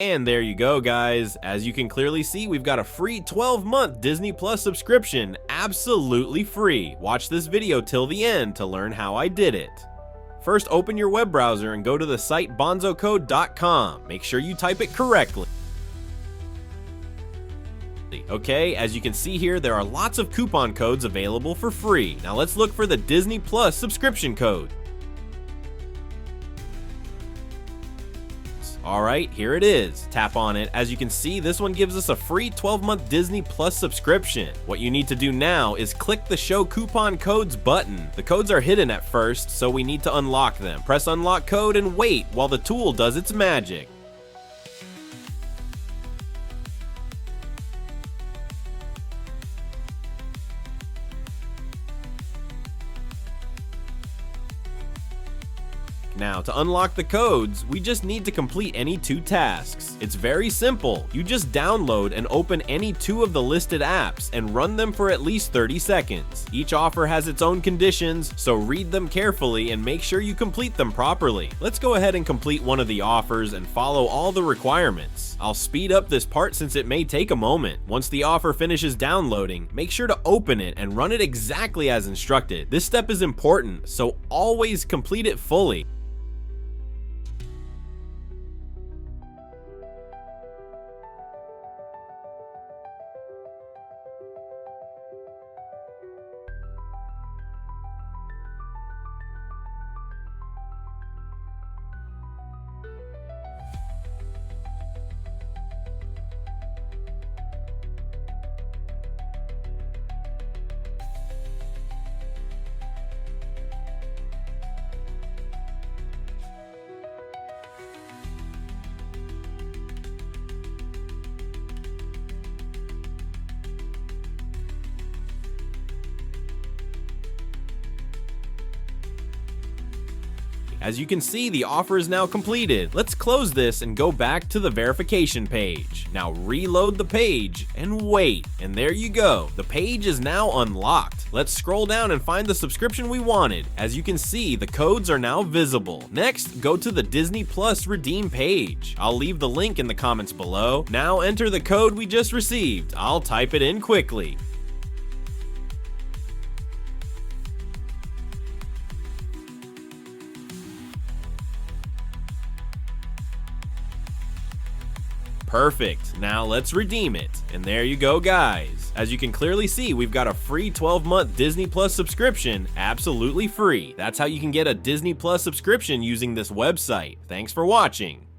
And there you go, guys. As you can clearly see, we've got a free 12-month Disney Plus subscription, absolutely free. Watch this video till the end to learn how I did it. First, open your web browser and go to the site bonzocode.com. Make sure you type it correctly. Okay, as you can see here, there are lots of coupon codes available for free. Now let's look for the Disney Plus subscription code. Alright, here it is. Tap on it. As you can see, this one gives us a free 12-month Disney Plus subscription. What you need to do now is click the Show Coupon Codes button. The codes are hidden at first, so we need to unlock them. Press Unlock Code and wait while the tool does its magic. Now, to unlock the codes, we just need to complete any 2 tasks. It's very simple. You just download and open any 2 of the listed apps and run them for at least 30 seconds. Each offer has its own conditions, so read them carefully and make sure you complete them properly. Let's go ahead and complete one of the offers and follow all the requirements. I'll speed up this part since it may take a moment. Once the offer finishes downloading, make sure to open it and run it exactly as instructed. This step is important, so always complete it fully. As you can see, the offer is now completed. Let's close this and go back to the verification page. Now reload the page and wait, and there you go. The page is now unlocked. Let's scroll down and find the subscription we wanted. As you can see, the codes are now visible. Next, go to the Disney Plus redeem page. I'll leave the link in the comments below. Now enter the code we just received. I'll type it in quickly. Perfect. Now let's redeem it. And there you go, guys. As you can clearly see, we've got a free 12-month Disney Plus subscription, absolutely free. That's how you can get a Disney Plus subscription using this website. Thanks for watching.